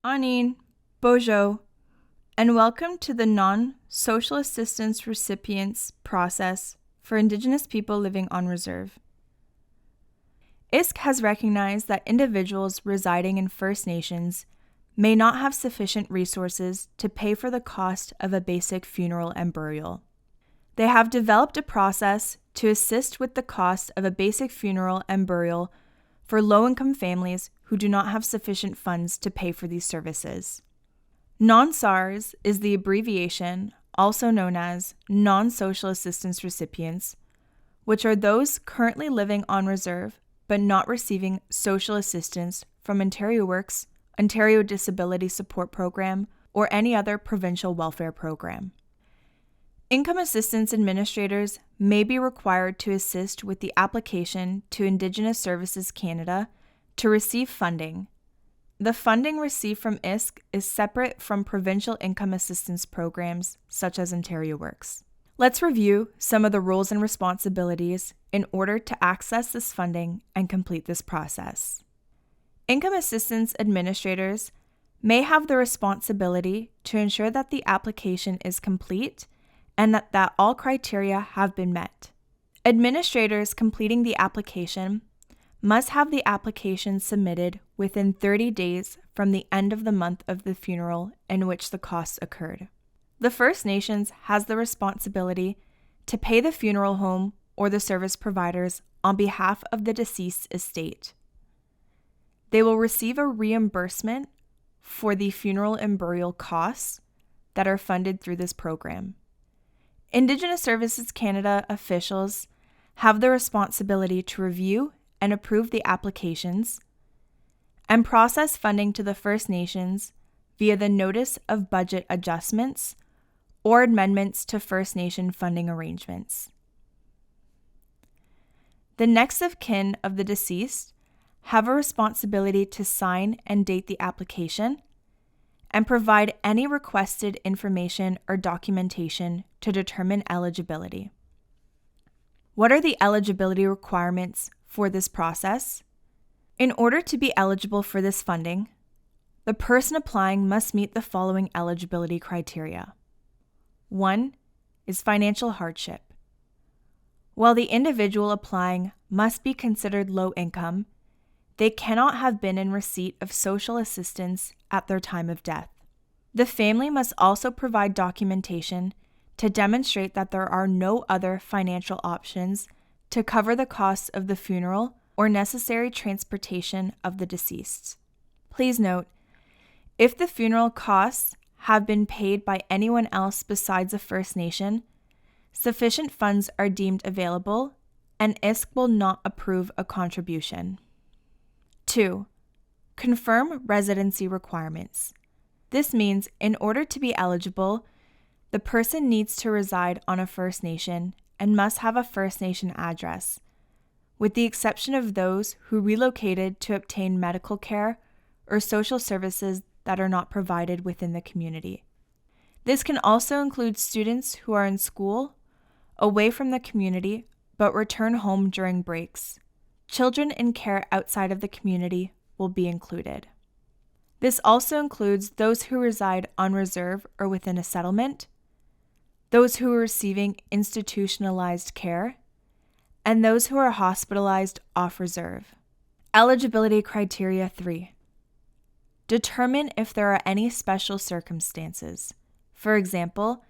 Anin, Bojo, and welcome to the Non-Social Assistance Recipients process for Indigenous people living on reserve. ISC has recognized that individuals residing in First Nations may not have sufficient resources to pay for the cost of a basic funeral and burial. They have developed a process to assist with the cost of a basic funeral and burial for low-income families who do not have sufficient funds to pay for these services. Non-SARs is the abbreviation, also known as Non-Social Assistance Recipients, which are those currently living on reserve but not receiving social assistance from Ontario Works, Ontario Disability Support Program, or any other provincial welfare program. Income assistance administrators may be required to assist with the application to Indigenous Services Canada to receive funding. The funding received from ISC is separate from provincial income assistance programs such as Ontario Works. Let's review some of the roles and responsibilities in order to access this funding and complete this process. Income assistance administrators may have the responsibility to ensure that the application is complete and that all criteria have been met. Administrators completing the application must have the application submitted within 30 days from the end of the month of the funeral in which the costs occurred. The First Nations has the responsibility to pay the funeral home or the service providers on behalf of the deceased estate. They will receive a reimbursement for the funeral and burial costs that are funded through this program. Indigenous Services Canada officials have the responsibility to review and approve the applications and process funding to the First Nations via the Notice of Budget Adjustments or amendments to First Nation funding arrangements. The next of kin of the deceased have a responsibility to sign and date the application and provide any requested information or documentation to determine eligibility. What are the eligibility requirements for this process? In order to be eligible for this funding, the person applying must meet the following eligibility criteria. 1 is financial hardship. While the individual applying must be considered low income, they cannot have been in receipt of social assistance at their time of death. The family must also provide documentation to demonstrate that there are no other financial options to cover the costs of the funeral or necessary transportation of the deceased. Please note, if the funeral costs have been paid by anyone else besides a First Nation, sufficient funds are deemed available and ISC will not approve a contribution. 2. Confirm residency requirements. This means in order to be eligible, the person needs to reside on a First Nation and must have a First Nation address, with the exception of those who relocated to obtain medical care or social services that are not provided within the community. This can also include students who are in school, away from the community, but return home during breaks. Children in care outside of the community will be included. This also includes those who reside on reserve or within a settlement, those who are receiving institutionalized care, and those who are hospitalized off reserve. Eligibility criteria 3. Determine if there are any special circumstances. For example,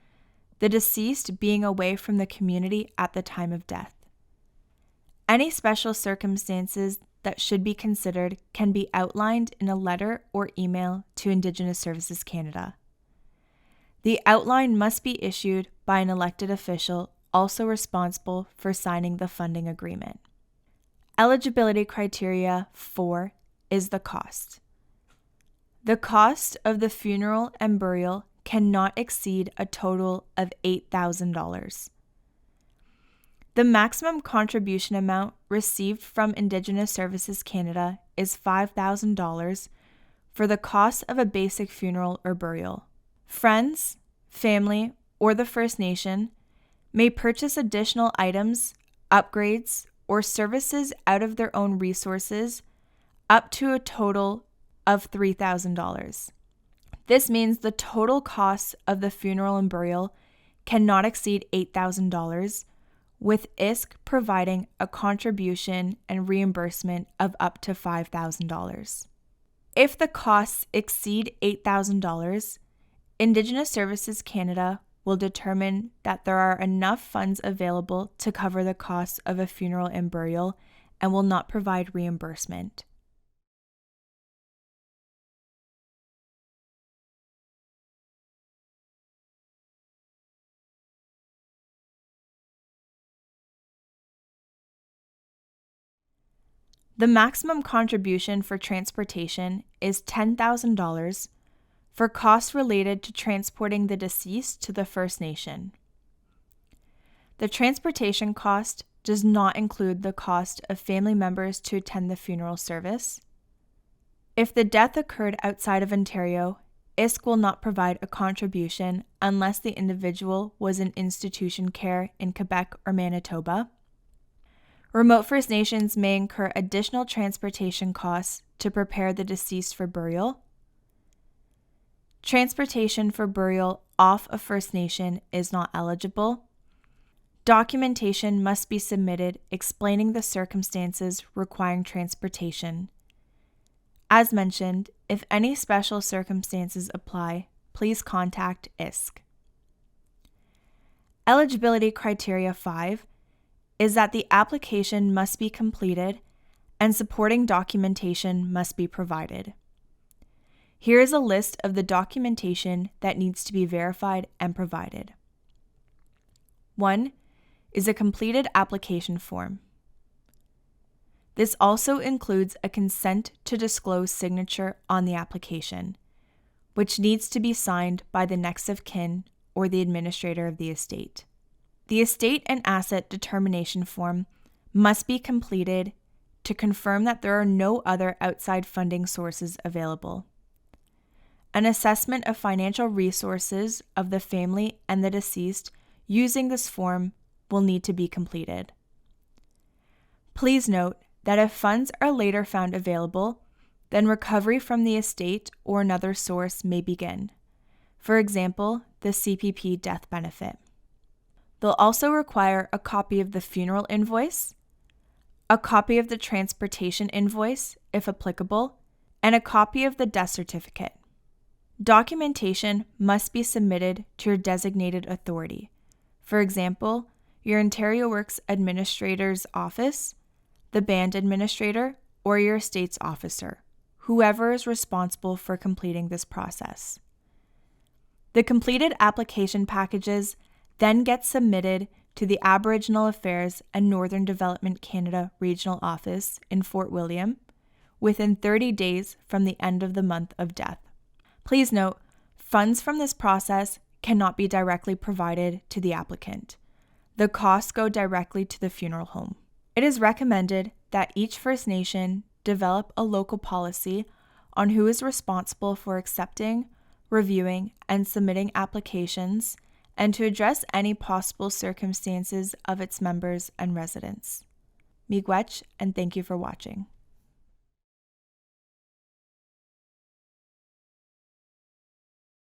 the deceased being away from the community at the time of death. Any special circumstances that should be considered can be outlined in a letter or email to Indigenous Services Canada. The outline must be issued by an elected official also responsible for signing the funding agreement. Eligibility criteria 4 is the cost. The cost of the funeral and burial cannot exceed a total of $8,000. The maximum contribution amount received from Indigenous Services Canada is $5,000 for the cost of a basic funeral or burial. Friends, family, or the First Nation may purchase additional items, upgrades, or services out of their own resources up to a total of $3,000. This means the total cost of the funeral and burial cannot exceed $8,000, with ISK providing a contribution and reimbursement of up to $5,000. If the costs exceed $8,000, Indigenous Services Canada will determine that there are enough funds available to cover the costs of a funeral and burial and will not provide reimbursement. The maximum contribution for transportation is $10,000 for costs related to transporting the deceased to the First Nation. The transportation cost does not include the cost of family members to attend the funeral service. If the death occurred outside of Ontario, ISK will not provide a contribution unless the individual was in institution care in Quebec or Manitoba. Remote First Nations may incur additional transportation costs to prepare the deceased for burial. Transportation for burial off a First Nation is not eligible. Documentation must be submitted explaining the circumstances requiring transportation. As mentioned, if any special circumstances apply, please contact ISK. Eligibility criteria 5 is that the application must be completed and supporting documentation must be provided. Here is a list of the documentation that needs to be verified and provided. 1 is a completed application form. This also includes a consent to disclose signature on the application, which needs to be signed by the next of kin or the administrator of the estate. The estate and asset determination form must be completed to confirm that there are no other outside funding sources available. An assessment of financial resources of the family and the deceased using this form will need to be completed. Please note that if funds are later found available, then recovery from the estate or another source may begin. For example, the CPP death benefit. They'll also require a copy of the funeral invoice, a copy of the transportation invoice, if applicable, and a copy of the death certificate. Documentation must be submitted to your designated authority. For example, your Ontario Works Administrator's Office, the band administrator, or your estate's officer, whoever is responsible for completing this process. The completed application packages then get submitted to the Aboriginal Affairs and Northern Development Canada Regional Office in Fort William within 30 days from the end of the month of death. Please note, funds from this process cannot be directly provided to the applicant. The costs go directly to the funeral home. It is recommended that each First Nation develop a local policy on who is responsible for accepting, reviewing, and submitting applications, and to address any possible circumstances of its members and residents. Miigwech, and thank you for watching.